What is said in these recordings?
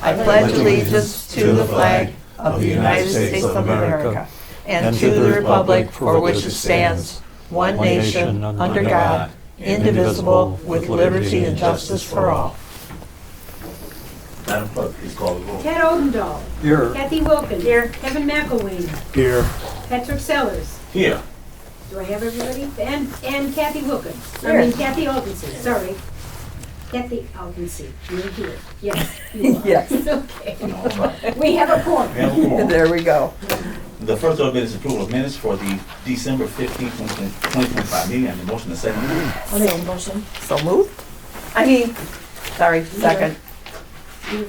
I pledge allegiance to the flag of the United States of America and to the republic for which it stands, one nation, under God, indivisible, with liberty and justice for all. Madam Clerk, please call the roll. Ted Odendahl. Here. Kathy Wilkins. Here. Kevin McElwain. Here. Patrick Sellers. Here. Do I have everybody? And Kathy Wilkins. Here. I mean Kathy Alkinsey, sorry. Kathy Alkinsey, you're here. Yes, you are. Yes. Okay. All right. We have a quorum. We have a quorum. There we go. The first order of business is approval of minutes for the December 15th, 2025 meeting, and the motion is second. I'll make a motion. So moved? Sorry, second. We're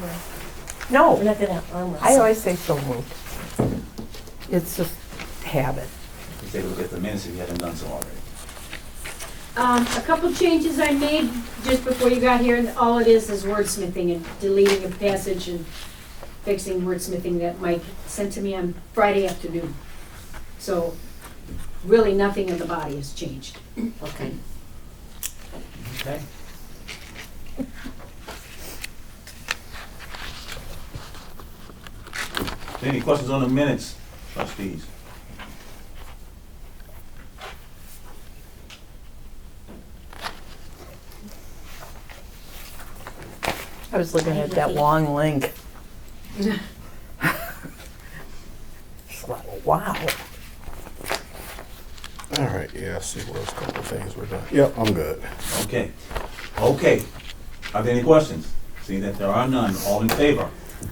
No, not gonna arm I wrestle. always say so moved. It's just habit. Let's take a look at the minutes if you haven't done so already. A couple changes I made just before you got here, and all it is wordsmithing and deleting a passage and fixing wordsmithing that Mike sent to me on Friday afternoon. So really nothing in the body has changed. Okay. Okay. Any questions on the minutes, trustees? I was looking at that long link. It's like, wow. All right, yeah, see what those couple things were done. Yep, I'm good. Okay. Okay. Are there any questions? Seeing that there are none, all in favor?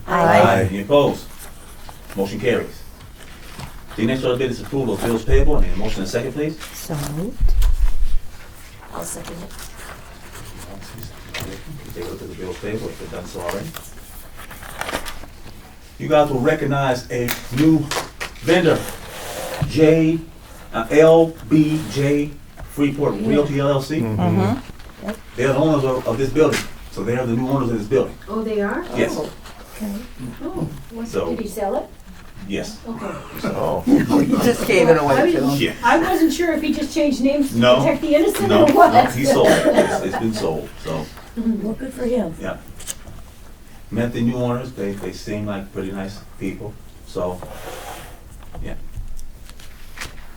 Aye. Any opposed? Motion carries. The next order of business is approval of bills payable. I need a motion and a second, please. So moved? I'll second it. Take a look at the bills payable if they've done so already. You guys will recognize a new vendor, LBJ Freeport Realty LLC. Mm-hmm. They're the owners of this building, so they are the new owners of this building. Oh, they are? Yes, Okay. Oh, So- did he sell it? yes. Okay. Oh. You just gave it away to him. Yeah. I wasn't sure if he just changed names to No. protect the innocent No, or what. no, he sold it. It's been sold, so, Well, good for him. yeah. Met the new owners, they seem like pretty nice people, so, yeah,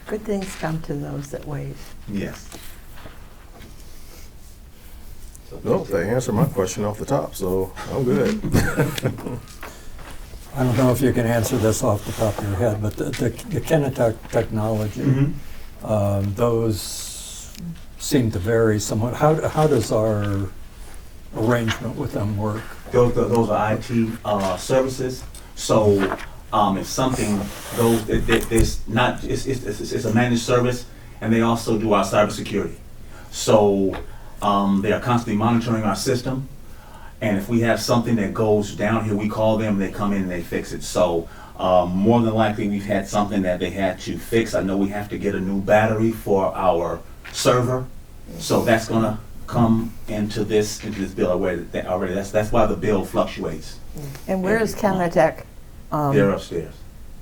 Good things come to those that wait. yes. So, No, they answered my question off the top, so I'm good. I don't know if you can answer this off the top of your head, but the Kinetech technology, Mhm. those seem to vary somewhat. How does our arrangement with them work? Those are IT services, so if something goes, it's not, it's a managed service, and they also do our cybersecurity. So they are constantly monitoring our system, and if we have something that goes down here, we call them, they come in and they fix it. So more than likely, we've had something that they had to fix. I know we have to get a new battery for our server, so that's gonna come into this bill already. That's why the bill fluctuates. And where is Canatech? They're upstairs.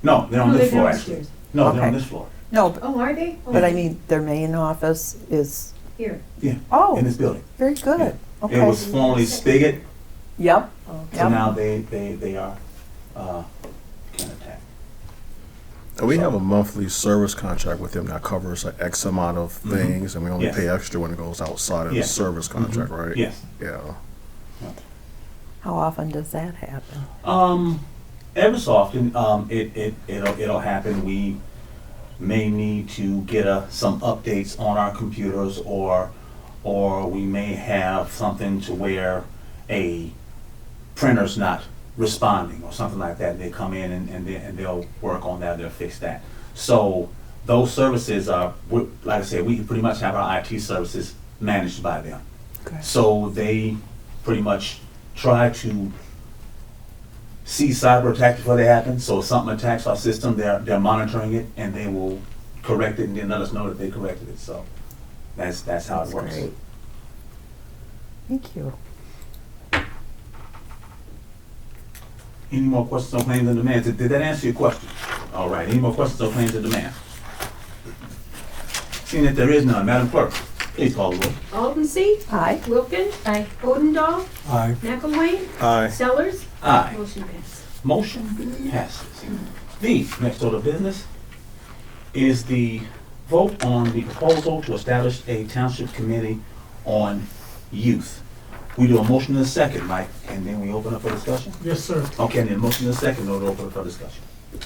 No, they're on No, this they're floor, actually. downstairs. No, they're on Okay. this floor. No, Oh, are they? but I mean, their main office is, Here. Yeah, in oh, this building. very good. It Okay. was formerly Spigot, Yep, so Yep. now they are Canatech. And we have a monthly service contract with them that covers like X amount of things, and we only Yes. pay extra when it goes outside of Yes. the service contract, right? Yes. Yeah. How often does that happen? Every so often, it'll happen. We may need to get some updates on our computers, or we may have something to where a printer's not responding or something like that. They come in and they'll work on that. They'll fix that. So those services are, like I said, we pretty much have our IT services managed by them. Okay. So they pretty much try to see cyber attacks before they happen. So if something attacks our system, they're monitoring it, and they will correct it and then let us know that they corrected it. So that's how That's it works. great. Thank you. Any more questions on claims and demands? Did that answer your question? All right. Any more questions on claims and demands? Seeing that there is none, Madam Clerk. Please call the roll. Aldensee, Aye. Wilkin, Aye. Odendahl, Aye. McElwain, Aye. Sellers. Aye. Motion passes. Motion passes. The next order of business is the vote on the proposal to establish a township committee on youth. We do a motion in a second, Mike, and then we open up for discussion? Yes, sir. Okay, and then motion in a second, in order to open up for discussion.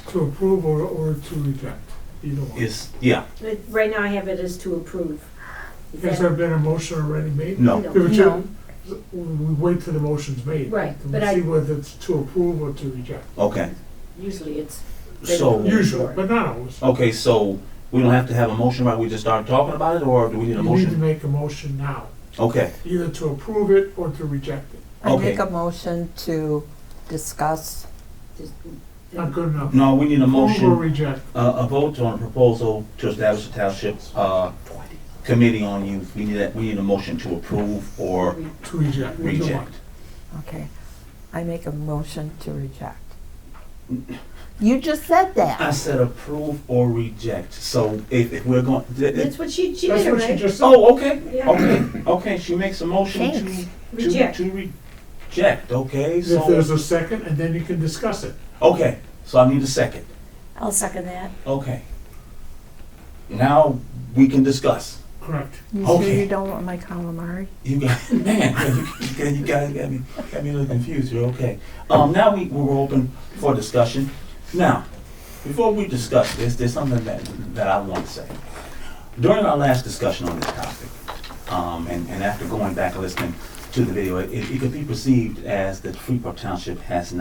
To approve or to reject, either one. Yeah, Right now I have it as to approve. Is Has that- there been a motion already made? no. If it No. should- We wait till the motion's made. Right, And but we I- see whether it's to approve or to reject. Okay, Usually it's. they so, don't- Usually, but not always. okay, so we don't have to have a motion, right? We just start talking about it, or do we need a You need to motion? make a motion now, Okay, either to approve it or to reject it. I Okay. make a motion to discuss. Just- Not good enough. no, we need a Approve or motion, reject. a vote on a proposal to establish a township, committee on youth. We need a motion to approve or To reject. either one. reject. Okay. I make a motion to reject. You just said I that. said approve or reject, so if we're going, That's what she That's did, what she right? just said. oh, okay, Yeah. okay, she makes a motion Thanks. Reject. to reject, okay, If there's so, a second, and then you can discuss it. okay, so I need a second, I'll second that. okay. Now, we can discuss. Correct. You sure Okay. you don't want my calamari? You got, man, you got me a little confused here, okay. Now we're open for discussion. Now, before we discuss this, there's something that I want to say. During our last discussion on this topic, and after going back and listening to the video, it could be perceived as that Freeport Township hasn't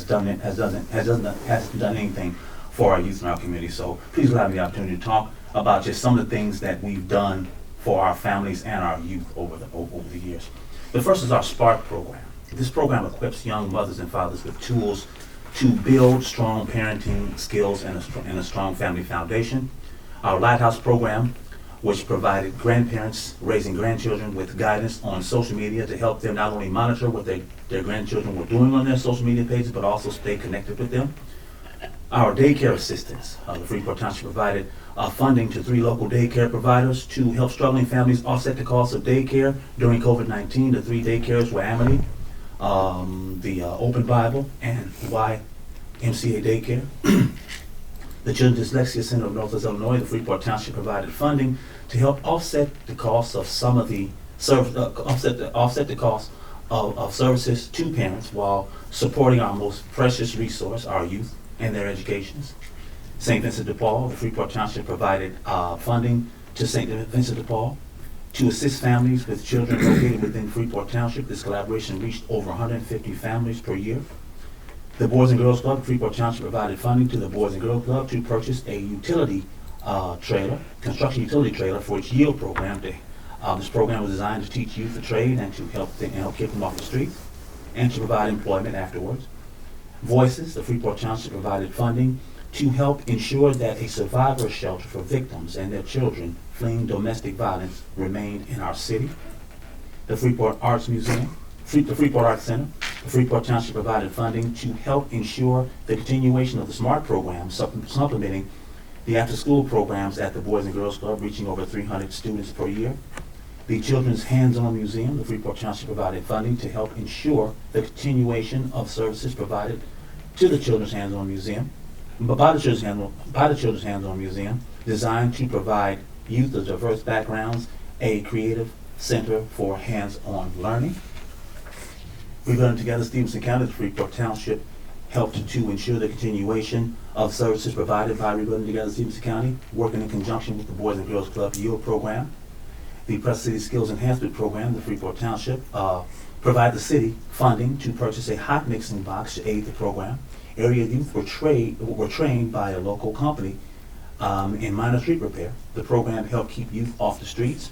done anything for our youth in our community. So please allow me the opportunity to talk about just some of the things that we've done for our families and our youth over the years. The first is our Spark program. This program equips young mothers and fathers with tools to build strong parenting skills and a strong family foundation. Our Lighthouse program, which provided grandparents raising grandchildren with guidance on social media to help them not only monitor what their grandchildren were doing on their social media pages, but also stay connected with them. Our daycare assistance, the Freeport Township provided funding to 3 local daycare providers to help struggling families offset the cost of daycare during COVID-19. The 3 daycares were Amity, the Open Bible, and YMCA Daycare. The Children's Dyslexia Center of Northwest Illinois, the Freeport Township provided funding to help offset the cost of some of the offset the cost of services to parents while supporting our most precious resource, our youth, and their educations. St. Vincent de Paul, the Freeport Township provided funding to St. Vincent de Paul to assist families with children located within Freeport Township. This collaboration reached over 150 families per year. The Boys and Girls Club, Freeport Township provided funding to the Boys and Girls Club to purchase a construction utility trailer for its yield program. This program was designed to teach youth the trade and to help keep them off the streets and to provide employment afterwards. Voices, the Freeport Township provided funding to help ensure that a survivor shelter for victims and their children fleeing domestic violence remained in our city. The Freeport Arts Museum, the Freeport Arts Center, the Freeport Township provided funding to help ensure the continuation of the SMART program, supplementing the after-school programs at the Boys and Girls Club, reaching over 300 students per year. The Children's Hands-On Museum, the Freeport Township provided funding to help ensure the continuation of services provided to the Children's Hands-On Museum, by the Children's Hands-On Museum, designed to provide youth of diverse backgrounds a creative center for hands-on learning. Rebuilding Together Stevenson County, the Freeport Township helped to ensure the continuation of services provided by Rebuilding Together Stevenson County, working in conjunction with the Boys and Girls Club Yield Program. The Preston City Skills Enhancement Program, the Freeport Township, provide the city funding to purchase a hot mixing box to aid the program. Area youth were trained by a local company in minor street repair. The program helped keep youth off the streets,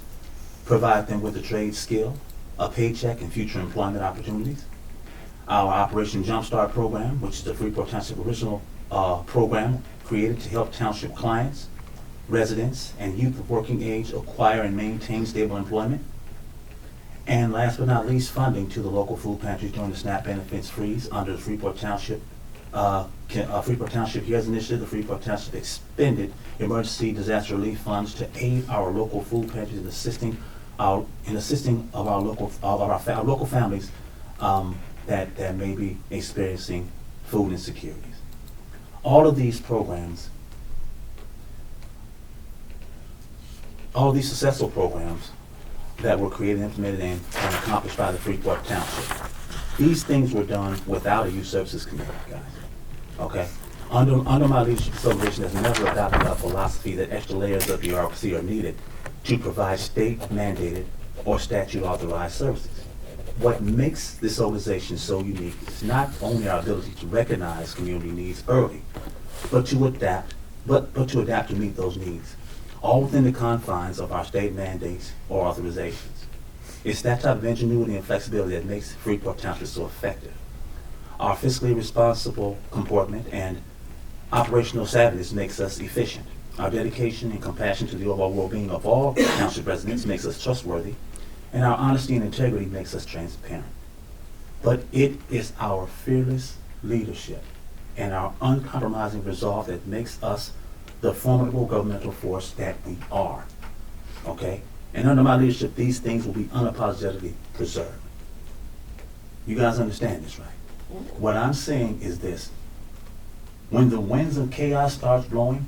provide them with a trade skill, a paycheck, and future employment opportunities. Our Operation Jumpstart program, which is the Freeport Township original program created to help township clients, residents, and youth of working age acquire and maintain stable employment. And last but not least, funding to the local food pantries during the SNAP benefits freeze under the Freeport Township Freeport Township Here's Initiative, the Freeport Township expended emergency disaster relief funds to aid our local food pantries in assisting our local families that may be experiencing food insecurities. All of these programs, all of these successful programs that were created, implemented, and accomplished by the Freeport Township, these things were done without a youth services committee, guys. Okay? Under my leadership, the association has never adopted a philosophy that extra layers of bureaucracy are needed to provide state-mandated or statute-authorized services. What makes this organization so unique is not only our ability to recognize community needs early, but to adapt to meet those needs, all within the confines of our state mandates or authorizations. It's that type of ingenuity and flexibility that makes Freeport Township so effective. Our fiscally responsible comportment and operational savviness makes us efficient. Our dedication and compassion to the overall well-being of all township residents makes us trustworthy, and our honesty and integrity makes us transparent. But it is our fearless leadership and our uncompromising resolve that makes us the formidable governmental force that we are. Okay? And under my leadership, these things will be unapologetically preserved. You guys understand this, right? What I'm saying is this. When the winds of chaos starts blowing,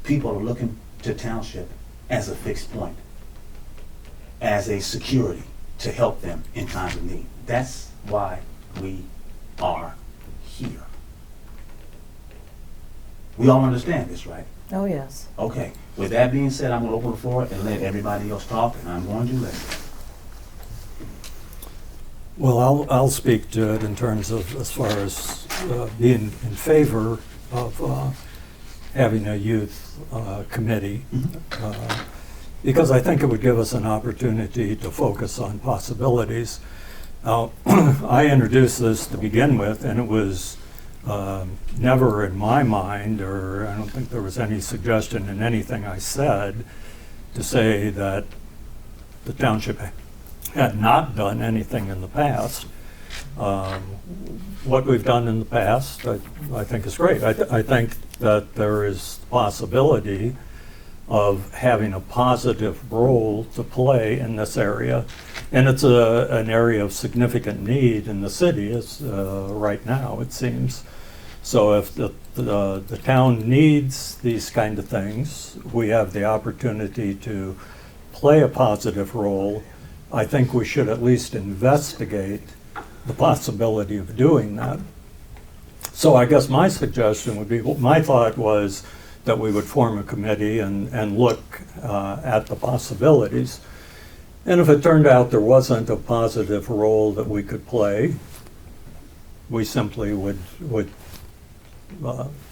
people are looking to township as a fixed point, as a security to help them in times of need. That's why we are here. We all understand this, right? Oh, yes. Okay. With that being said, I'm going to open the floor and let everybody else talk, and I'm going to listen. Well, I'll speak to it in terms of as far as being in favor of having a youth committee, because I think it would give us an opportunity to focus on possibilities. Now, I introduced this to begin with, and it was never in my mind, or I don't think there was any suggestion in anything I said to say that the township had not done anything in the past. What we've done in the past, I think is great. I think that there is the possibility of having a positive role to play in this area. And it's an area of significant need in the city right now, it seems. So if the town needs these kind of things, we have the opportunity to play a positive role. I think we should at least investigate the possibility of doing that. So I guess my suggestion would be, my thought was that we would form a committee and look at the possibilities. And if it turned out there wasn't a positive role that we could play, we simply would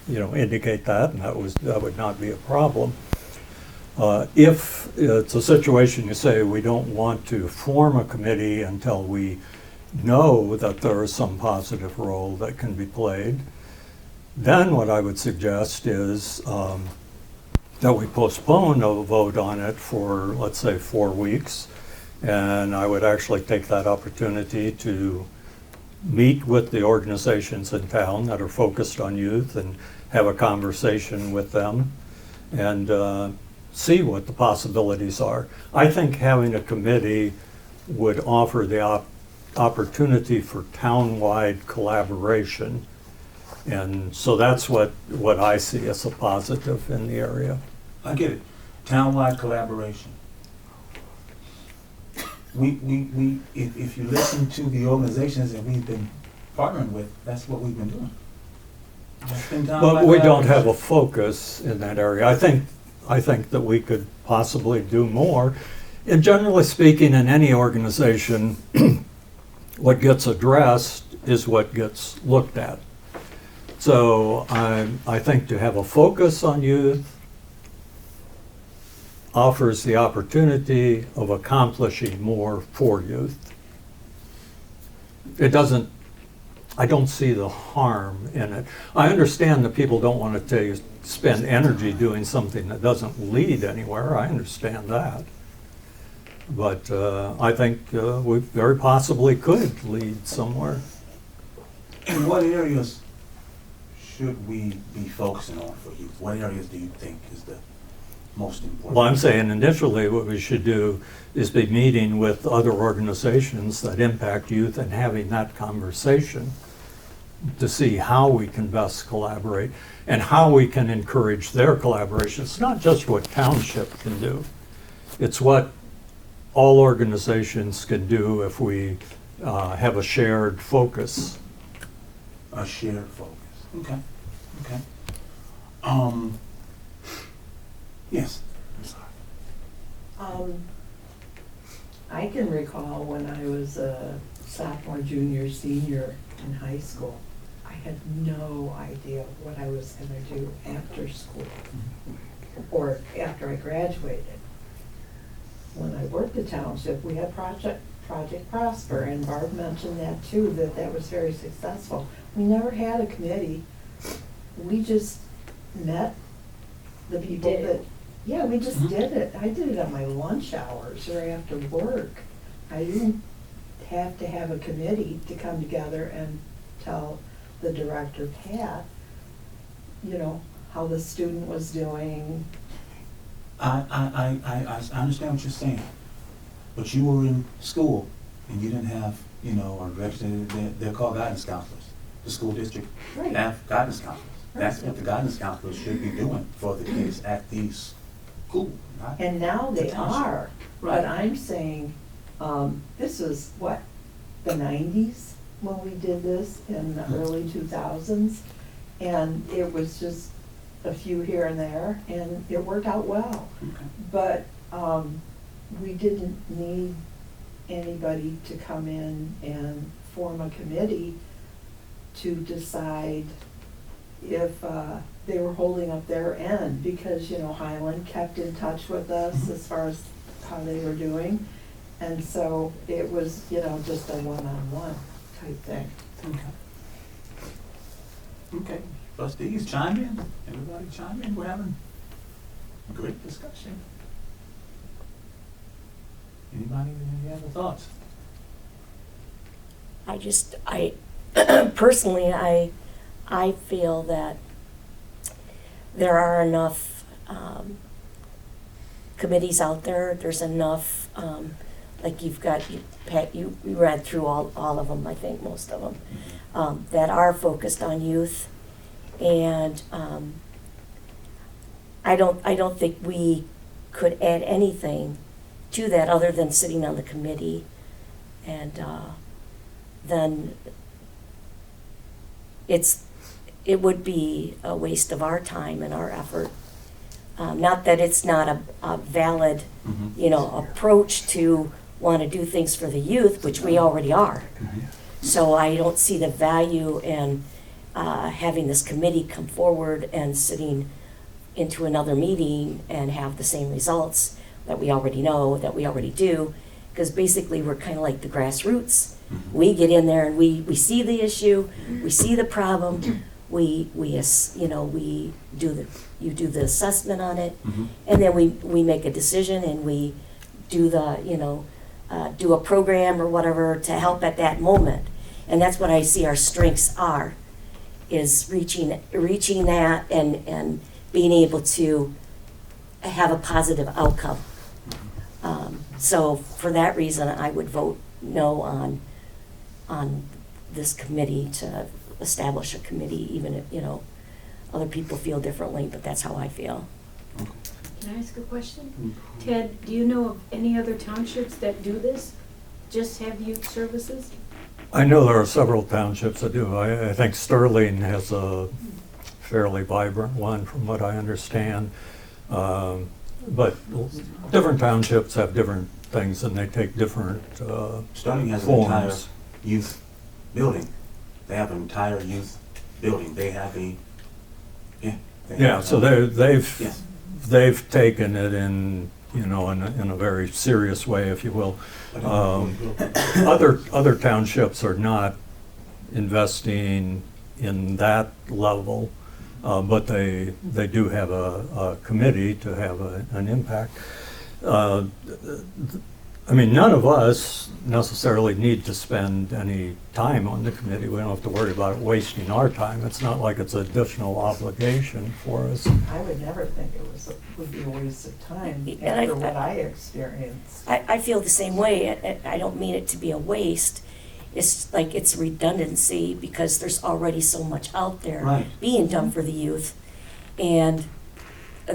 indicate that, and that would not be a problem. If it's a situation you say we don't want to form a committee until we know that there is some positive role that can be played, then what I would suggest is that we postpone a vote on it for, let's say, 4 weeks. And I would actually take that opportunity to meet with the organizations in town that are focused on youth and have a conversation with them and see what the possibilities are. I think having a committee would offer the opportunity for town-wide collaboration. And so that's what I see as a positive in the area. I get it. Town-wide collaboration. If you listen to the organizations that we've been partnering with, that's what we've been doing. But we don't have a focus in that area. I think that we could possibly do more. And generally speaking, in any organization, what gets addressed is what gets looked at. So I think to have a focus on youth offers the opportunity of accomplishing more for youth. I don't see the harm in it. I understand that people don't want to spend energy doing something that doesn't lead anywhere. I understand that. But I think we very possibly could lead somewhere. In what areas should we be focusing on for youth? What areas do you think is the most important? Well, I'm saying initially what we should do is be meeting with other organizations that impact youth and having that conversation to see how we can best collaborate and how we can encourage their collaboration. It's not just what township can do. It's what all organizations can do if we have a shared focus. A shared focus. Okay. Okay. Yes. I'm sorry. I can recall when I was a sophomore, junior, senior in high school, I had no idea what I was gonna do after school or after I graduated. When I worked at Township, we had Project Prosper, and Barb mentioned that too, that was very successful. We never had a committee. We just met the people did it. that, yeah, we just did it. I did it on my lunch hours or after work. I didn't have to have a committee to come together and tell the director, Pat, you know, how the student was doing. I understand what you're saying, but you were in school and you didn't have, you know, a director, they're called guidance counselors. The school district Right. have guidance counselors. That's Right. what the guidance counselors should be doing for the kids at these schools, not And now they The township. are, Right. but I'm saying, this was what, the 90s when we did this in the early 2000s? And it was just a few here and there, and it worked out well. Okay. But we didn't need anybody to come in and form a committee to decide if they were holding up their end, because, you know, Highland kept in touch with us as far as how they were doing. And so it was, you know, just a one-on-one type thing. Okay. Okay. Trustees, chime in. Everybody chime in. We're having a great discussion. Anybody, any other thoughts? I personally, I feel that there are enough committees out there. There's enough, like you've got, Pat, you read through all of them, I think, most of them, that are focused on youth. And I don't think we could add anything to that other than sitting on the committee. And then it would be a waste of our time and our effort. Not that it's not a valid, you know, approach to want to do things for the youth, which we already are. So I don't see the value in having this committee come forward and sitting into another meeting and have the same results that we already know, that we already do, because basically we're kind of like the grassroots. We get in there and we see the issue, we see the problem, you do the assessment on it, and then we make a decision and we do do a program or whatever to help at that moment. And that's what I see our strengths are, is reaching that and being able to have a positive outcome. So for that reason, I would vote no on this committee, to establish a committee, even if, you know, other people feel differently, but that's how I feel. Can I ask a question? Ted, do you know of any other townships that do this? Just have youth services? I know there are several townships that do. I think Sterling has a fairly vibrant one, from what I understand. But different townships have different things, and they take different Sterling has an entire forms. youth building. They have an entire youth building. They have a, yeah. Yeah, so they've Yes. they've taken it in, you know, in a very serious way, if you will. Other townships are not investing in that level, but they do have a committee to have an impact. I mean, none of us necessarily need to spend any time on the committee. We don't have to worry about it wasting our time. It's not like it's an additional obligation for us. I would never think would be a waste of time And after what I experienced. I feel the same way. I don't mean it to be a waste. It's like it's redundancy because there's already so much out there Right. being done for the youth. And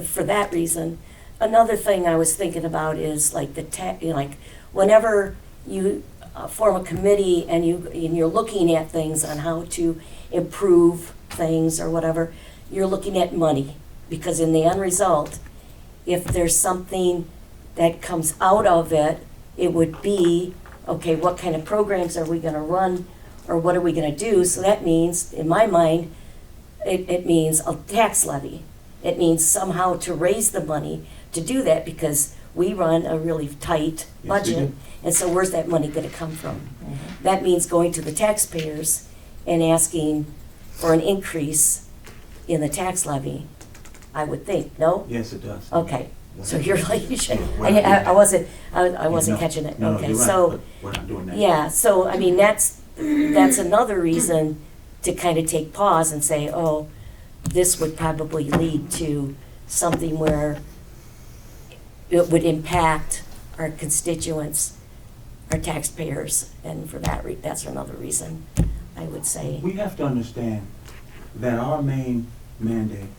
for that reason, another thing I was thinking about is like like whenever you form a committee and you're looking at things on how to improve things or whatever, you're looking at money, because in the end result, if there's something that comes out of it, it would be, okay, what kind of programs are we gonna run, or what are we gonna do? So that means, in my mind, it means a tax levy. It means somehow to raise the money to do that, because we run a really tight Yes, we budget. do. And so where's that money gonna come from? That means going to the taxpayers and asking for an increase in the tax levy, I would think, no? Yes, it does. Okay, so you're like, you should, Yeah, I wasn't No, catching it, no, okay, you're right, so, but we're not doing that. yeah, so, I mean, that's another reason to kind of take pause and say, oh, this would probably lead to something where it would impact our constituents, our taxpayers, and for that, that's another reason, I would say. We have to understand that our main mandate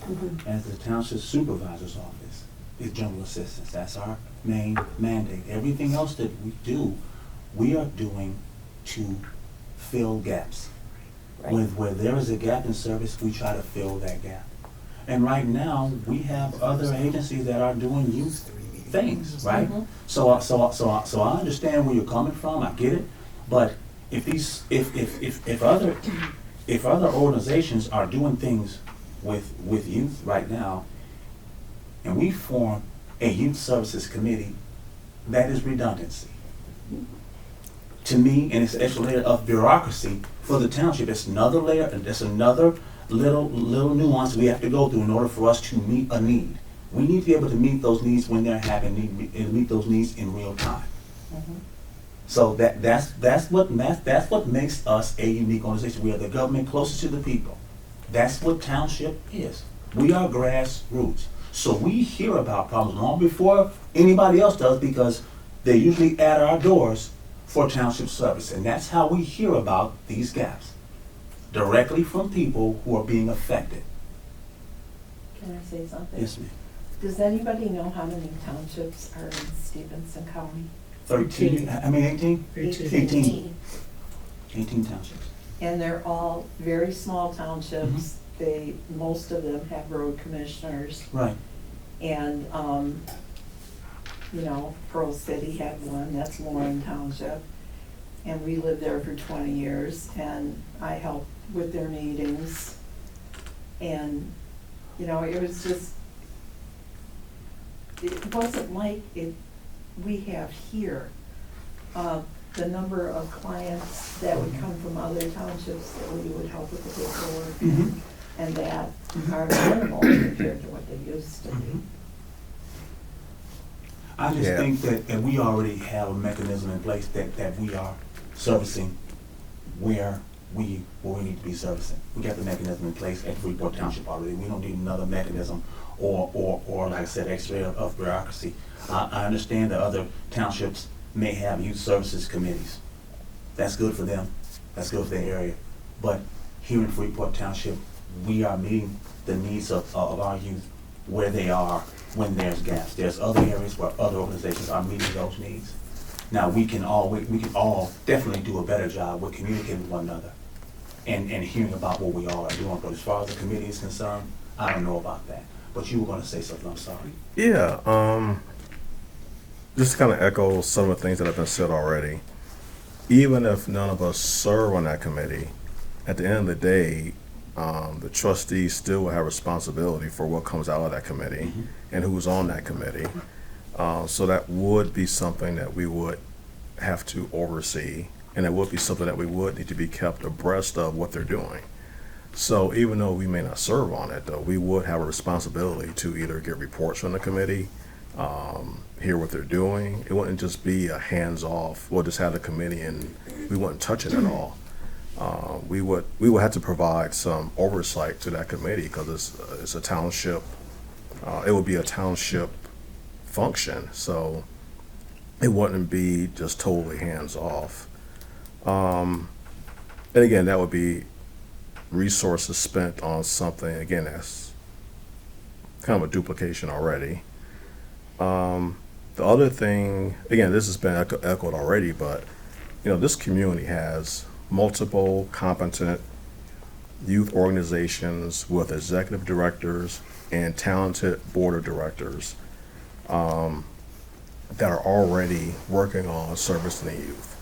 Mhm. as the township supervisor's office is general assistance. That's our main mandate. Everything else that we do, we are doing to fill gaps. Right. Where there is a gap in service, we try to fill that gap. And right now, we have other agencies that are doing youth things, right? Mhm. So I understand where you're coming from. I get it, but if other organizations are doing things with youth right now, and we form a youth services committee, that is redundancy. To me, and it's an extra layer of bureaucracy for the township. It's another layer, and it's another little nuance we have to go through in order for us to meet a need. We need to be able to meet those needs when they're having need, and meet those needs in real time. So that's what makes us a unique organization. We are the government closest to the people. That's what township is. We are grassroots. So we hear about problems long before anybody else does, because they're usually at our doors for township service. And that's how we hear about these gaps, directly from people who are being affected. Can I say something? Yes, ma'am. Does anybody know how many townships are in Stevenson County? 18? 18. 18 townships. And they're all very small townships. Most of them have road commissioners. Right. And, Pearl City had one, that's Warren Township. And we lived there for 20 years, and I helped with their meetings. And, it was just, it wasn't like we have here. The number of clients that would come from other townships that we would help with the paperwork and that are minimal compared to what they used to be. I just Yeah. think that we already have a mechanism in place that we are servicing where we need to be servicing. We got the mechanism in place at Freeport Township already. We don't need another mechanism or like I said, extra of bureaucracy. I understand that other townships may have youth services committees. That's good for them. That's good for their area. But here in Freeport Township, we are meeting the needs of our youth where they are when there's gaps. There's other areas where other organizations are meeting those needs. Now, we can all definitely do a better job with communicating with one another and hearing about what we all are doing. But as far as the committee is concerned, I don't know about that. But you were going to say something, I'm sorry. Yeah, just to kind of echo some of the things that have been said already. Even if none of us serve on that committee, at the end of the day, the trustees still will have responsibility for what comes out of that committee and who's on that committee. So that would be something that we would have to oversee, and it would be something that we would need to be kept abreast of what they're doing. So even though we may not serve on it, though, we would have a responsibility to either get reports from the committee, hear what they're doing. It wouldn't just be a hands-off, we'll just have the committee and we wouldn't touch it at all. We would have to provide some oversight to that committee because it's a township, it would be a township function, so it wouldn't be just totally hands-off. And again, that would be resources spent on something, again, that's kind of a duplication already. The other thing, again, this has been echoed already, but this community has multiple competent youth organizations with executive directors and talented board of directors that are already working on servicing the youth.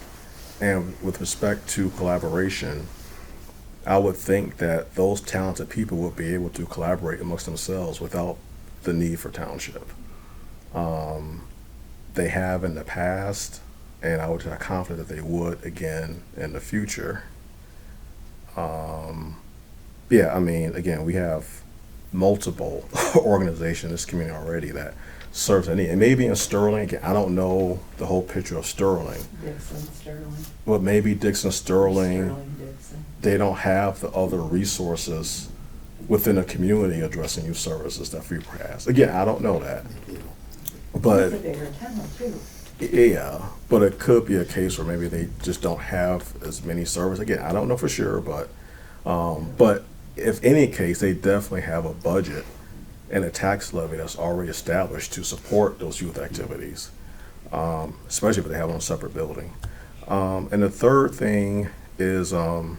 And with respect to collaboration, I would think that those talented people would be able to collaborate amongst themselves without the need for township. They have in the past, and I would have confident that they would again in the future. Yeah, I mean, again, we have multiple organizations in this community already that serves a need. And maybe in Sterling, again, I don't know the whole picture of Sterling, Dixon, Sterling. but maybe Dixon, Sterling, Dixon. they don't have the other resources within a community addressing youth services that Freeport has. Again, I don't know that. But It's a bigger town too. yeah, but it could be a case where maybe they just don't have as many services. Again, I don't know for sure, but if any case, they definitely have a budget and a tax levy that's already established to support those youth activities, especially if they have it on a separate building. And the third thing is, even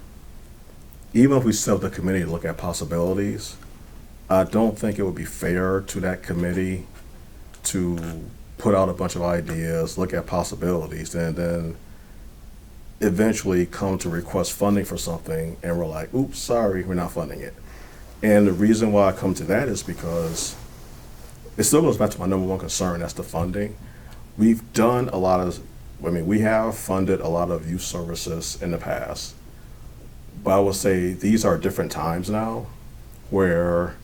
if we set up the committee to look at possibilities, I don't think it would be fair to that committee to put out a bunch of ideas, look at possibilities, and then eventually come to request funding for something, and we're like, oops, sorry, we're not funding it. And the reason why I come to that is because it still goes back to my number one concern, that's the funding. We've done a lot of, we have funded a lot of youth services in the past, but I would say these are different times now, where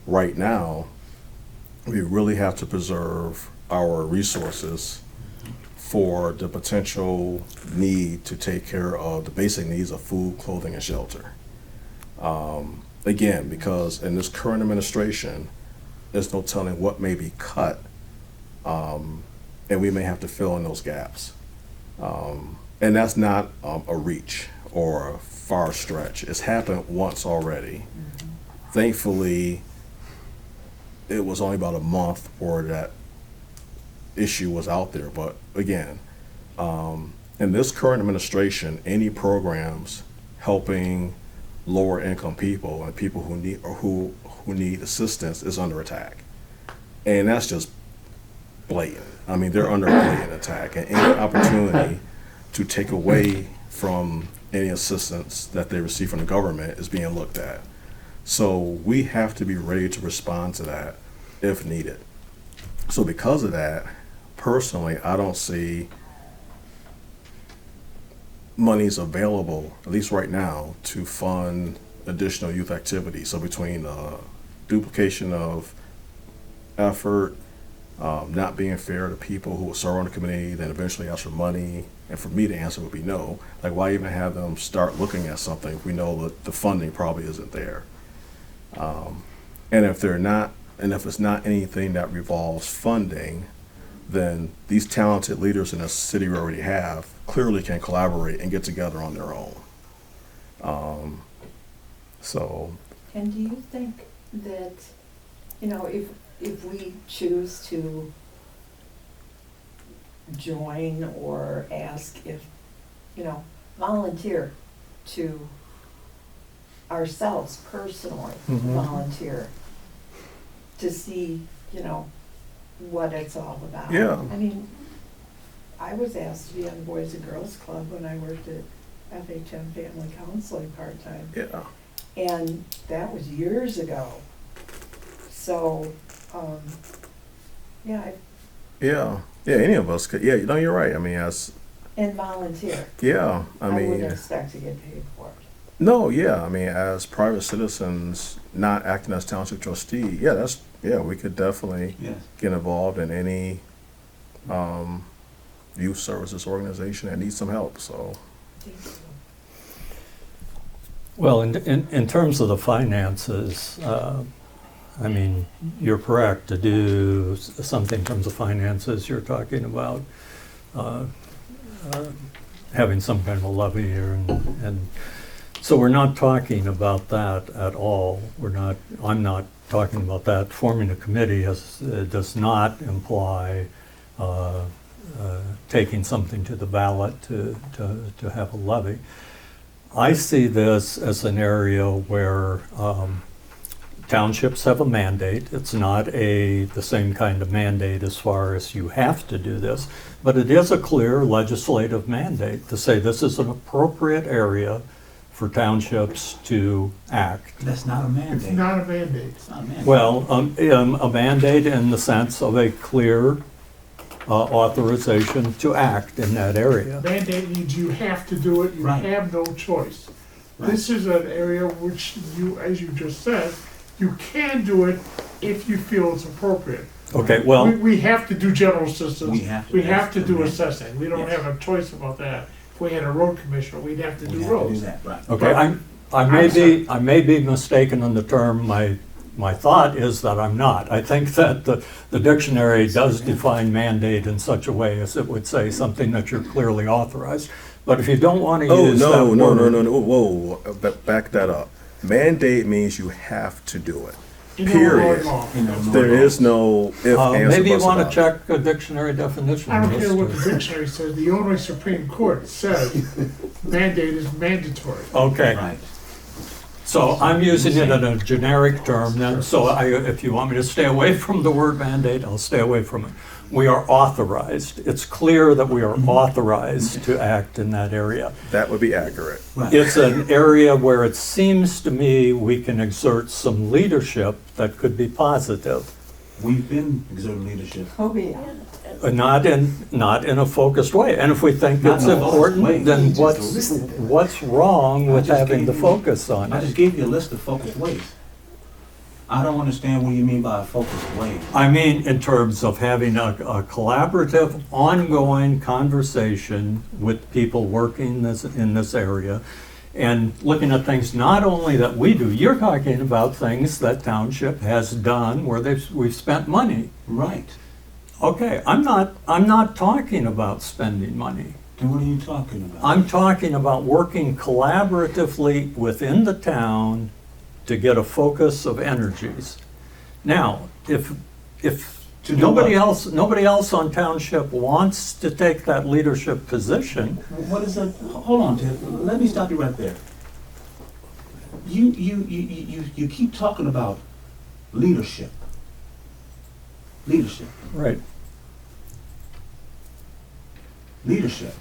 right now, we really have to preserve our resources for the potential need to take care of the basic needs of food, clothing, and shelter. Again, because in this current administration, there's no telling what may be cut, and we may have to fill in those gaps. And that's not a reach or a far stretch. It's happened once already. Thankfully, it was only about a month where that issue was out there. But again, in this current administration, any programs helping lower income people and people who need or who need assistance is under attack. And that's just blatant. I mean, they're under blatant attack, and any opportunity to take away from any assistance that they receive from the government is being looked at. So we have to be ready to respond to that if needed. So because of that, personally, I don't see monies available, at least right now, to fund additional youth activities. So between duplication of effort, not being fair to people who will serve on the committee, then eventually ask for money, and for me the answer would be no. Like, why even have them start looking at something if we know that the funding probably isn't there? And if they're not, and if it's not anything that revolves funding, then these talented leaders in the city we already have clearly can collaborate and get together on their own. So. And do you think that, if we choose to join or ask if, volunteer to ourselves personally, volunteer to see, what it's all about? Yeah. I mean, I was asked to be on the Boys and Girls Club when I worked at FHM Family Counseling part-time. Yeah. And that was years ago. So, yeah. Yeah, any of us could. Yeah, you're right. I mean, And volunteer. yeah, I mean, wouldn't expect to get paid for it. No, yeah, I mean, as private citizens not acting as township trustee, we could definitely Yes. get involved in any youth services organization that needs some help, so. Well, in terms of the finances, I mean, you're correct to do something in terms of finances. You're talking about having some kind of a levy and so we're not talking about that at all. I'm not talking about that. Forming a committee does not imply taking something to the ballot to have a levy. I see this as an area where townships have a mandate. It's not the same kind of mandate as far as you have to do this, but it is a clear legislative mandate to say this is an appropriate area for townships to act. That's not a mandate. It's not a mandate. It's not a mandate. Well, a mandate in the sense of a clear authorization to act in that area. Mandate means you have to do it, you Right. have no choice. Right. This is an area which you, as you just said, you can do it if you feel it's appropriate. Okay, well, We have to do general assistance, We have to. we have to do Yes. assessing, we don't Yes. have a choice about that. If we had a road commissioner, we'd have to We do have to do roads. that, right. okay, I may be mistaken on the term. My thought is that I'm not. I think that the dictionary does define mandate in such a way as it would say something that you're clearly authorized. But if you don't want to Oh, use that no, word. whoa, back that up. Mandate means you have to do it. In Period. Illinois law. You know, There is no if, ands, Maybe you buts want to about it. check a dictionary definition. I don't care what Mr. the dictionary says, the Illinois Supreme Court says mandate is mandatory. Okay, Right. so I'm using it in a generic term then, so if you want me to stay away from the word mandate, I'll stay away from it. We are authorized. It's clear that we are authorized to act in that area. That would be accurate. Right. It's an area where it seems to me we can exert some leadership that could be positive. We've been exerting leadership. Not in a focused way. And if we think Not it's in a focused way. important, then You just what's wrong with just having gave the you- focus on I just it? gave you a list of focused ways. I don't understand what you mean by a focused way. I mean, in terms of having a collaborative, ongoing conversation with people working in this area and looking at things not only that we do, you're talking about things that township has done where we've spent money. Right. Okay, I'm not talking about spending money. Then what are you talking about? I'm talking about working collaboratively within the town to get a focus of energies. Now, if To do nobody what? nobody else on township wants to take that leadership position, What is a, hold on, Ted, let me stop you right there. You keep talking about leadership. Leadership. right? Leadership.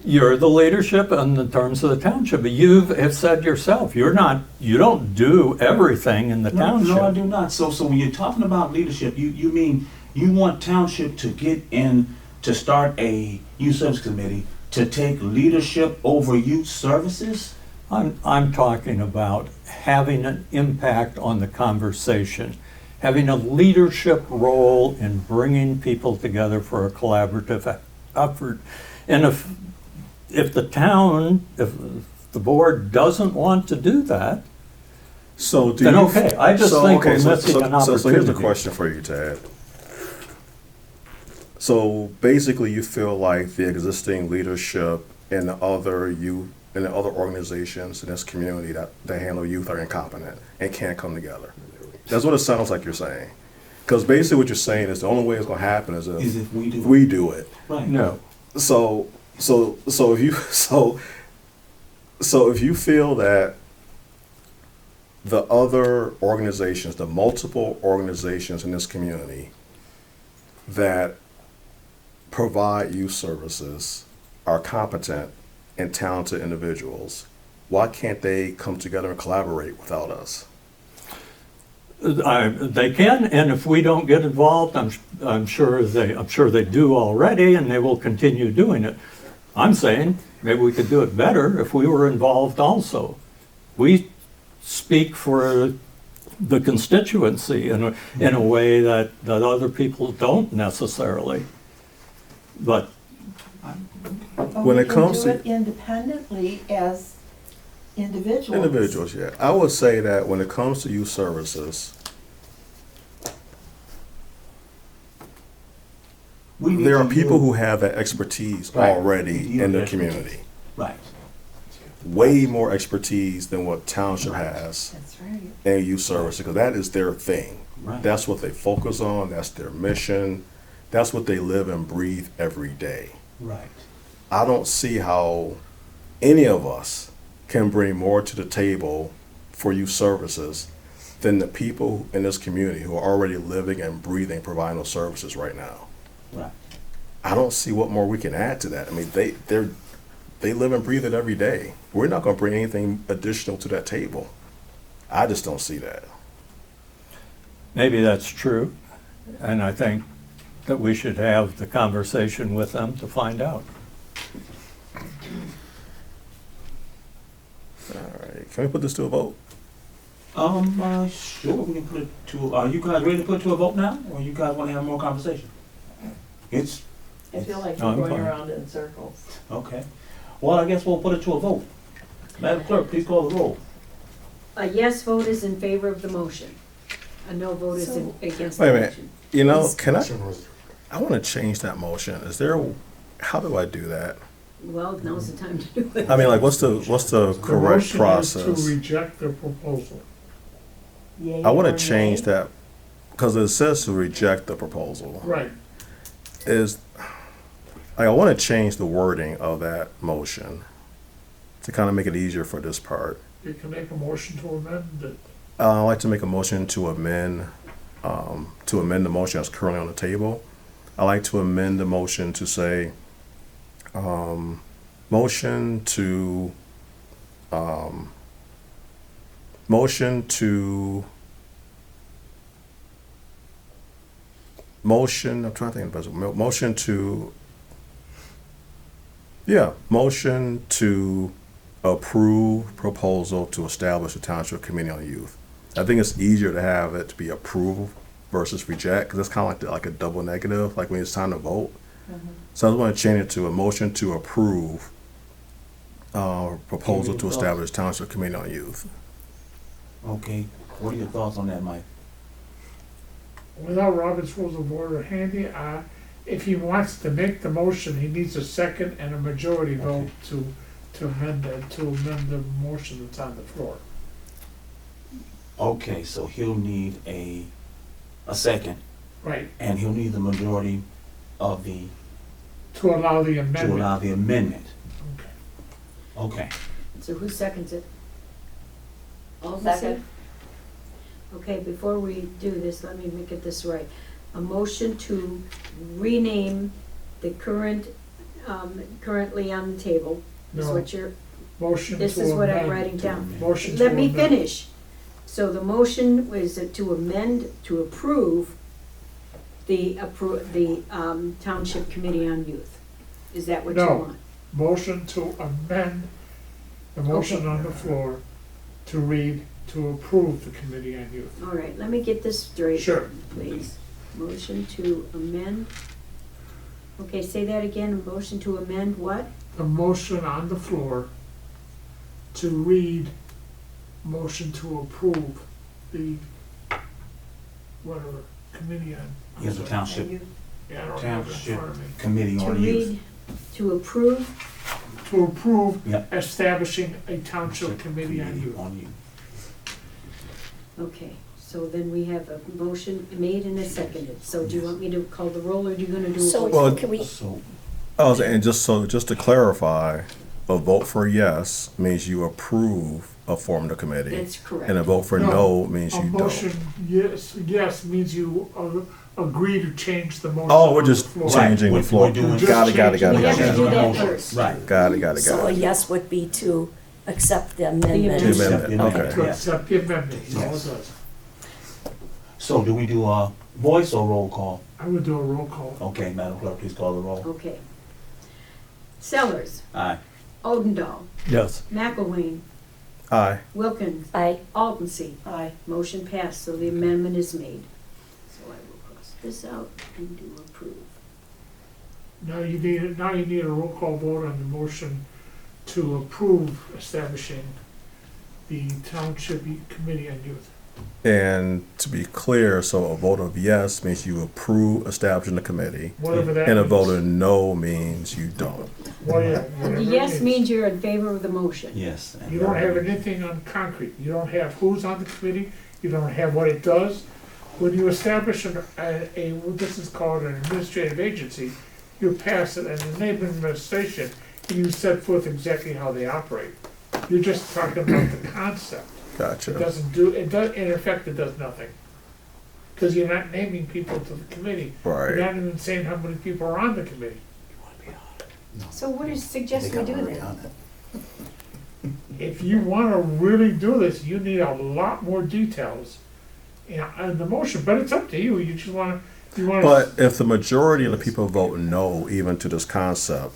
You're the leadership in the terms of the township, but you have said yourself, you don't do everything in the township. No, I do not. So when you're talking about leadership, you mean you want township to get in, to start a youth service committee, to take leadership over youth services? I'm talking about having an impact on the conversation, having a leadership role in bringing people together for a collaborative effort. And if the board doesn't want to do that, So do Then you? okay, I just think we're missing an So here's the opportunity. question for you, Tad. So basically, you feel like the existing leadership in the other organizations in this community that handle youth are incompetent and can't come together. That's what it sounds like you're saying. Because basically, what you're saying is the only way it's going to happen is Is if if we do. we do it. Right. no. So if you if you feel that the other organizations, the multiple organizations in this community that provide youth services are competent and talented individuals, why can't they come together and collaborate without us? They can, and if we don't get involved, I'm sure they do already, and they will continue doing it. I'm saying maybe we could do it better if we were involved also. we speak for the constituency in a way that other people don't necessarily. But When it comes We to- can do it independently as individuals. Individuals, yeah. I would say that when it comes to youth services, We need there are to people use- who have that expertise Right. already You in the have community. Right. Way more expertise than what township has That's right. in youth services, because that is their thing. Right. That's what they focus on, that's their mission, that's what they live and breathe every day. Right. I don't see how any of us can bring more to the table for youth services than the people in this community who are already living and breathing, providing those services right now. Right. I don't see what more we can add to that. I mean, they live and breathe it every day. We're not going to bring anything additional to that table. I just don't see that. maybe that's true, and I think that we should have the conversation with them to find out. All right, can we put this to a vote? Sure, we can put it to, are you guys ready to put it to a vote now, or you guys wanna have more conversation? It's, I feel like No, we're I'm going fine. around in circles. okay. Well, I guess we'll put it to a vote. Madam Clerk, please call the roll. A yes vote is in favor of the motion. A no vote is against Wait a the minute. motion. You know, can I want to change that motion. Is there, how do I do that? Well, now's the time to do it. I mean, like, what's the The correct motion is process? to reject the proposal. Yay I want or to change nay? that, because it says to reject the proposal. Right. Is, I want to change the wording of that motion to kind of make it easier for this part. You can make a motion to amend it. I'd like to make a motion to amend the motion that's currently on the table. I'd like to amend the motion to say, motion to, I'm trying to think of the best, motion to approve proposal to establish a township committee on youth. I think it's easier to have it to be approve versus reject, because it's kind of like a double negative, like when it's time to vote. So I just want to change it to a motion to approve proposal to establish township committee on youth. Okay, what are your thoughts on that, Mike? Without Robert's rules of order handy, if he wants to make the motion, he needs a second and a majority vote to amend the motion that's on the floor. Okay, so he'll need a second, Right, and he'll need the majority of to allow the to amendment. allow the amendment. Okay. Okay, So who seconds it? All Second. Okay, before we do this, let me get this right. A motion to rename the currently on the table is No. what you're, Motion to amend. this is what I'm writing down. Motion to Let me amend. finish. So the motion was to amend, to approve the Township Committee on Youth. Is that what you No. want? Motion to amend the motion on the floor to read to approve the Committee on Youth. All right, let me get this straight. Sure. Please. Motion to amend. Okay, say that again. A motion to amend what? The motion on the floor to read motion to approve the whatever committee on. here's the township Yeah, I don't have it in Township front of me. committee To on youth. read, to approve, To approve Yep. establishing a township committee on youth. okay, so then we have a motion made and a seconded. So do you want me to call the roll, or are you gonna do a So voice? Well, can we, So, Oh, and just to clarify, a vote for yes means you approve of forming the committee. That's correct. And a vote for no means A you motion, don't. yes means you agree to change the motion. Oh, we're on the just floor. changing the We're floor. doing- Got it, got it, got it, We got have to do it. that first. right. Got it, got it, so got a it. yes would be to accept the The amendment. amendment, okay. To accept the amendment, that's all it Yes. does. So do we do a voice or roll call? I would do a roll call. Okay, Madam Clerk, please call the roll. Okay. Sellers, Aye. Odendahl, Yes, McElwain, Aye. Wilkins, Aye. Altensee. Aye. Motion passed, so the amendment is made. So I will cross this out and do approve. Now you need a roll call vote on the motion to approve establishing the Township Committee on Youth. And to be clear, so a vote of yes means you approve establishing the committee, Whatever that and a means. vote of no means you don't. Well, yeah, whatever The it yes means you're in favor of the motion. Yes. You don't have anything on concrete. You don't have who's on the committee. You don't have what it does. When you establish this is called an administrative agency, you pass it as a name of administration, and you set forth exactly how they operate. You're just talking about the concept. It Gotcha. in effect, it does nothing. Because you're not naming people to the committee. You're Right. not even saying how many people are on the committee. So what do you suggest we do then? If you wanna really do this, you need a lot more details in the motion, but it's up to you. You wanna. But if the majority of the people vote no, even to this concept,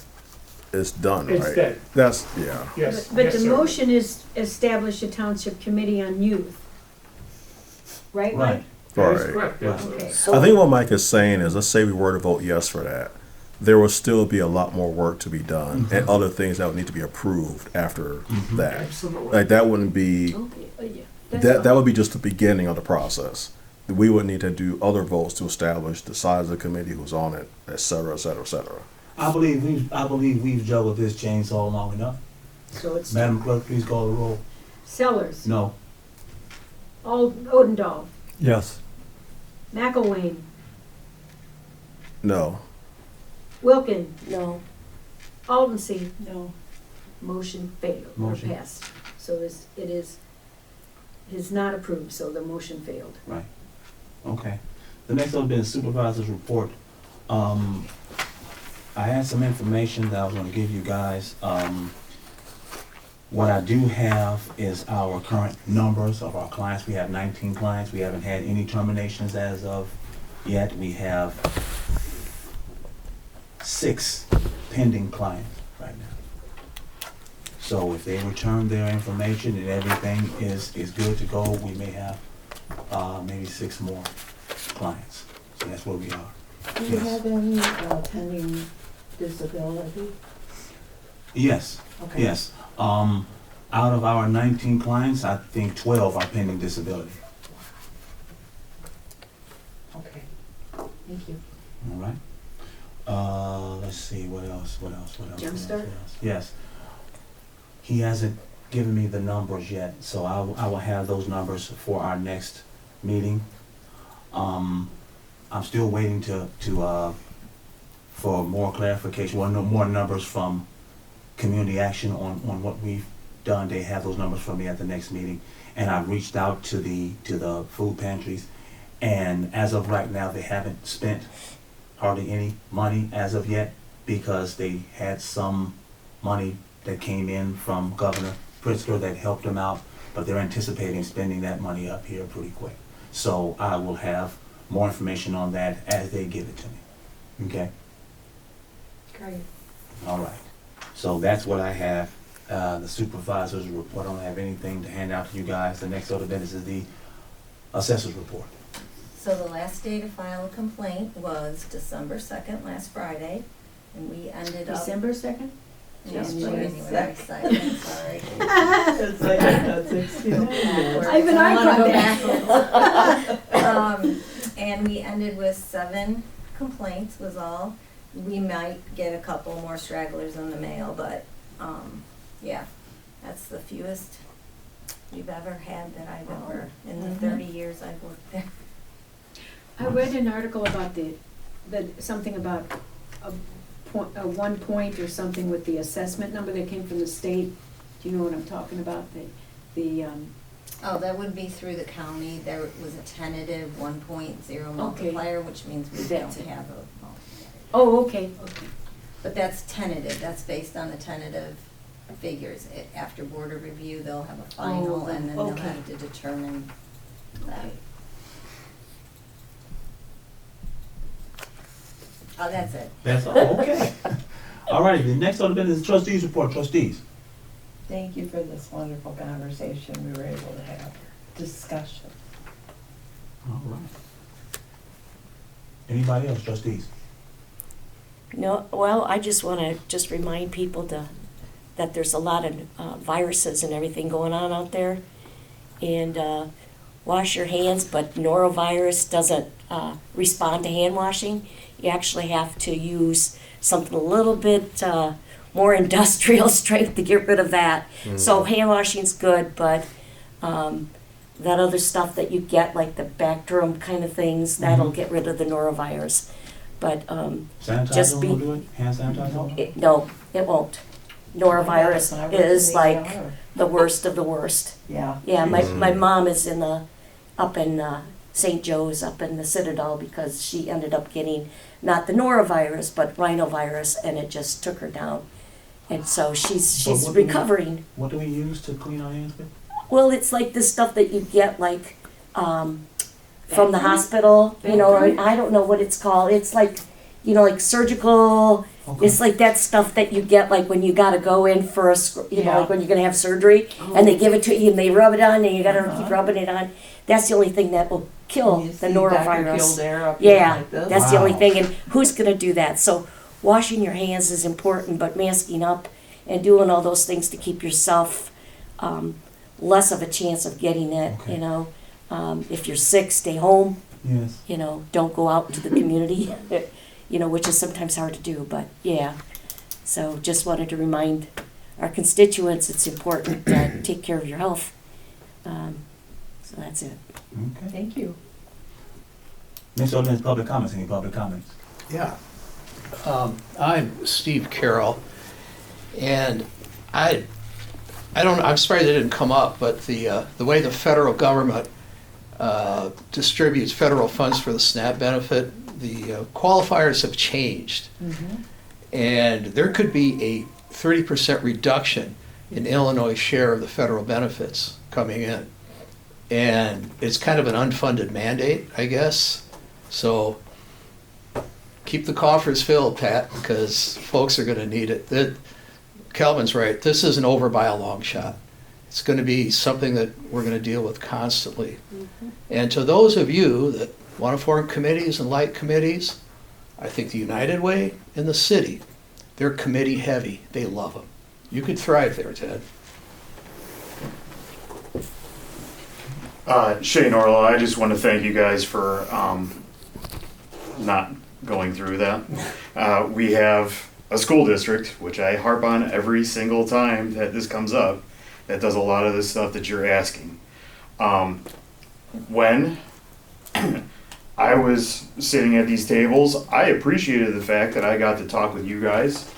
it's done, right? It's dead. That's, yeah. Yes. But yes, the sir. motion is establish a Township Committee on Youth. Right, Mike? Right. That is Right. correct. That's- Okay. So I think what Mike is saying is, let's say we were to vote yes for that, there will still be a lot more work to be done and other things that would need to be approved after that. Absolutely. Like that wouldn't be, Okay, yeah. That's that all. would be just the beginning of the process. We would need to do other votes to establish the size of the committee, who's on it, et cetera, et cetera, et cetera. I believe we've juggled this chainsaw long enough. So it's Madam Clerk, please call the roll. Sellers, No. Odendahl, Yes. McElwain, No. Wilkin, No. Altensee. No. Motion failed, or Motion. passed. So it is not approved, so the motion failed. Right. Okay. The next one has been supervisor's report. I had some information that I was gonna give you guys. What I do have is our current numbers of our clients. We have 19 clients. We haven't had any terminations as of yet. We have 6 pending clients right now. So if they return their information and everything is good to go, we may have maybe 6 more clients. So that's where we are. Do you Yes. have any pending disability? Yes, Okay. yes. Out of our 19 clients, I think 12 are pending disability. Okay. Thank you. All right. Let's see, what else? Jumpstart? Yes. He hasn't given me the numbers yet, so I will have those numbers for our next meeting. I'm still waiting for more clarification, more numbers from Community Action on what we've done. They have those numbers for me at the next meeting. And I've reached out to the food pantries, and as of right now, they haven't spent hardly any money as of yet, because they had some money that came in from Governor Pritzker that helped them out, but they're anticipating spending that money up here pretty quick. So I will have more information on that as they give it to me. Okay? Great. All right. So that's what I have. The supervisor's report. I don't have anything to hand out to you guys. The next order of business is the assessor's report. So the last day to file a complaint was December 2nd, last Friday, and we ended up. December 2nd? Yes, January January 2nd, sorry. It's like, that's 69 years. I even I wanna got go backwards. And we ended with 7 complaints was all. We might get a couple more stragglers in the mail, but, yeah, that's the fewest we've ever had that I've ever, in the 30 years I've worked there. I read an article about something about a 1 point or something with the assessment number that came from the state. Do you know what I'm talking about? Oh, that would be through the county. There was a tentative 1.0 multiplier, which means we don't That's it. have a multiplier. Oh, okay. But that's tentative. That's based on the tentative figures. After board of review, they'll have a final, and then they'll okay. have to determine that. Okay. Oh, that's it. That's all. Okay. All right. The next order of business is trustees report. Trustees. Thank you for this wonderful conversation we were able to have, discussion. All right. Anybody else, trustees? No, well, I just want to just remind people that there's a lot of viruses and everything going on out there. And wash your hands, but norovirus doesn't respond to hand washing. You actually have to use something a little bit more industrial strength to get rid of that. So hand washing's good, but that other stuff that you get, like the Bactrim kind of things, that'll get rid of the norovirus. But Sanitizer just will do it? Hand sanitizer? no, it won't. Norovirus Yeah, is they like are. the worst of the worst. Yeah. Yeah, my mom is up in St. Joe's, up in the Citadel, because she ended up getting not the norovirus, but rhinovirus, and it just took her down. And so she's But what do we- recovering. What do we use to clean our hands with? Well, it's like this stuff that you get like from the hospital, you know, or I don't know what it's called. It's like, you know, like surgical. Okay. It's like that stuff that you get like when you gotta go in for you know, Yeah. like when you're gonna have surgery, and they give it to you and they rub it on, and you gotta keep rubbing it on. That's the only thing that will kill You the see Dr. norovirus. Kildare up here Yeah, like this. that's the only Wow. thing. And who's gonna do that? So washing your hands is important, but masking up and doing all those things to keep yourself less of a chance of getting it. Okay. You know, if you're sick, stay home. Yes. You know, don't go out into the community. You know, which is sometimes hard to do, but yeah. So just wanted to remind our constituents it's important to take care of your health. So that's it. Okay. Thank you. Next ordinance, public comments. Any public comments? Yeah. I'm Steve Carroll, and I don't know, I'm surprised it didn't come up, but the way the federal government distributes federal funds for the SNAP benefit, the qualifiers have changed. And there could be a 30% reduction in Illinois' share of the federal benefits coming in. And it's kind of an unfunded mandate, I guess. So keep the coffers filled, Pat, because folks are going to need it. Calvin's right. This isn't over by a long shot. It's going to be something that we're going to deal with constantly. And to those of you that want to form committees and like committees, I think the United Way in the city, they're committee heavy. They love them. You could thrive there, Ted. Shane Orlow, I just want to thank you guys for not going through that. We have a school district, which I harp on every single time that this comes up, that does a lot of this stuff that you're asking. When I was sitting at these tables, I appreciated the fact that I got to talk with you guys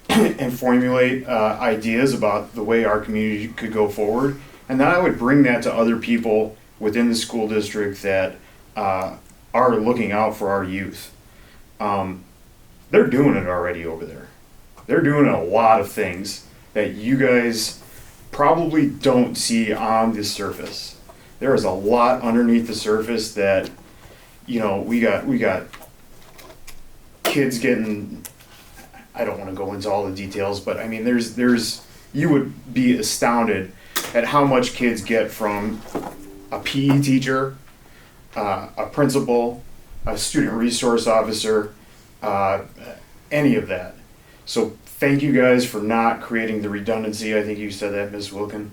and formulate ideas about the way our community could go forward. And then I would bring that to other people within the school district that are looking out for our youth. They're doing it already over there. They're doing a lot of things that you guys probably don't see on the surface. There is a lot underneath the surface that, you know, we got kids getting, I don't want to go into all the details, but I mean, there's you would be astounded at how much kids get from a PE teacher, a principal, a student resource officer, any of that. So thank you guys for not creating the redundancy. I think you said that, Ms. Wilkin.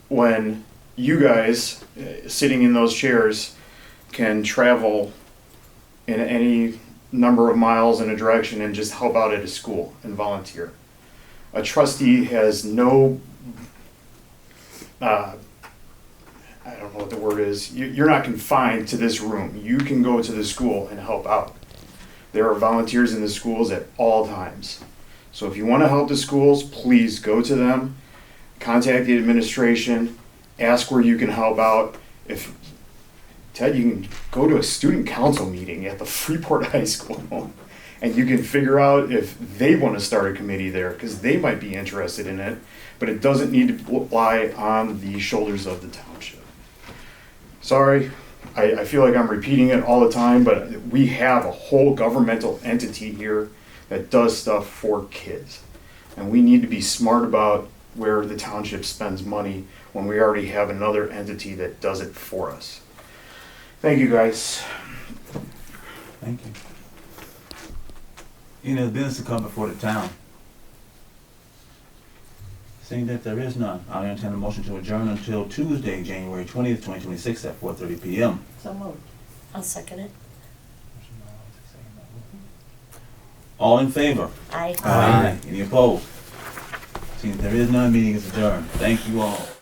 When you guys, sitting in those chairs, can travel in any number of miles in a direction and just help out at a school and volunteer. A trustee has no, I don't know what the word is, you're not confined to this room. You can go to the school and help out. There are volunteers in the schools at all times. So if you want to help the schools, please go to them, contact the administration, ask where you can help out. If Ted, you can go to a student council meeting at the Freeport High School and you can figure out if they want to start a committee there, because they might be interested in it, but it doesn't need to lie on the shoulders of the township. Sorry, I feel like I'm repeating it all the time, but we have a whole governmental entity here that does stuff for kids. And we need to be smart about where the township spends money when we already have another entity that does it for us. Thank you, guys. Thank you. Any other business to come before the town? Seeing that there is none, I'll entertain a motion to adjourn until Tuesday, January 20th, 2026 at 4:30 PM. So moved. I'll second it. All in favor? Aye. Aye. Any opposed? Seeing that there is none, meeting is adjourned. Thank you all.